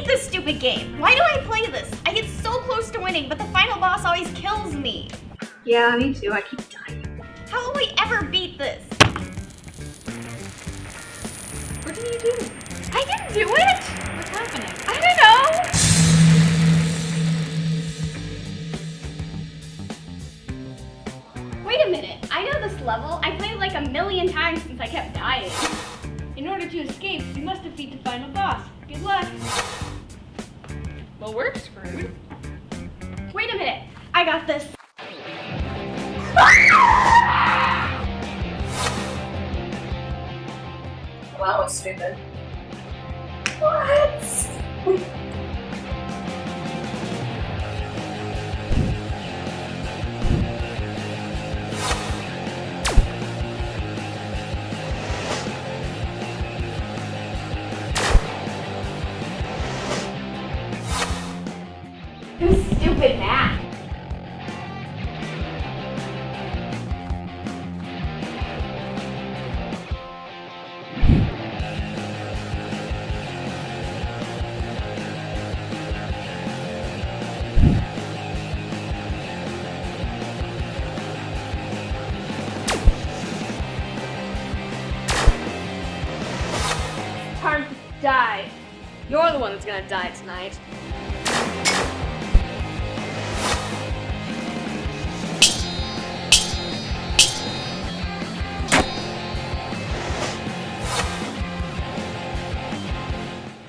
this stupid game. Why do I play this? I get so close to winning, but the final boss always kills me. Yeah, me too. I keep dying. How will we ever beat this? What did you do? I didn't do it! What's happening? I don't know! Wait a minute, I know this level. I played it like a million times since I kept dying. In order to escape, you must defeat the final boss. Good luck. Well, we're screwed. Wait a minute, I got this. Well, that was stupid. What? This stupid map. Time to die. You're the one that's gonna die tonight.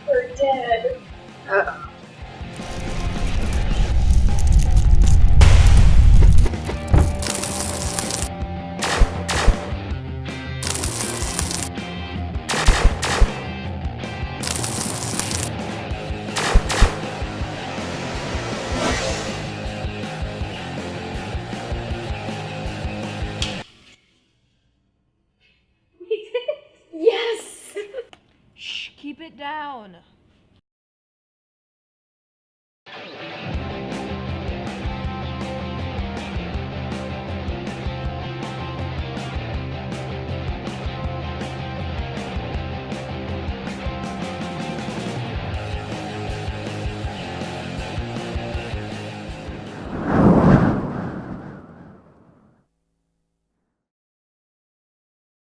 We're dead. Uh-oh. Yes! Shh, keep it down.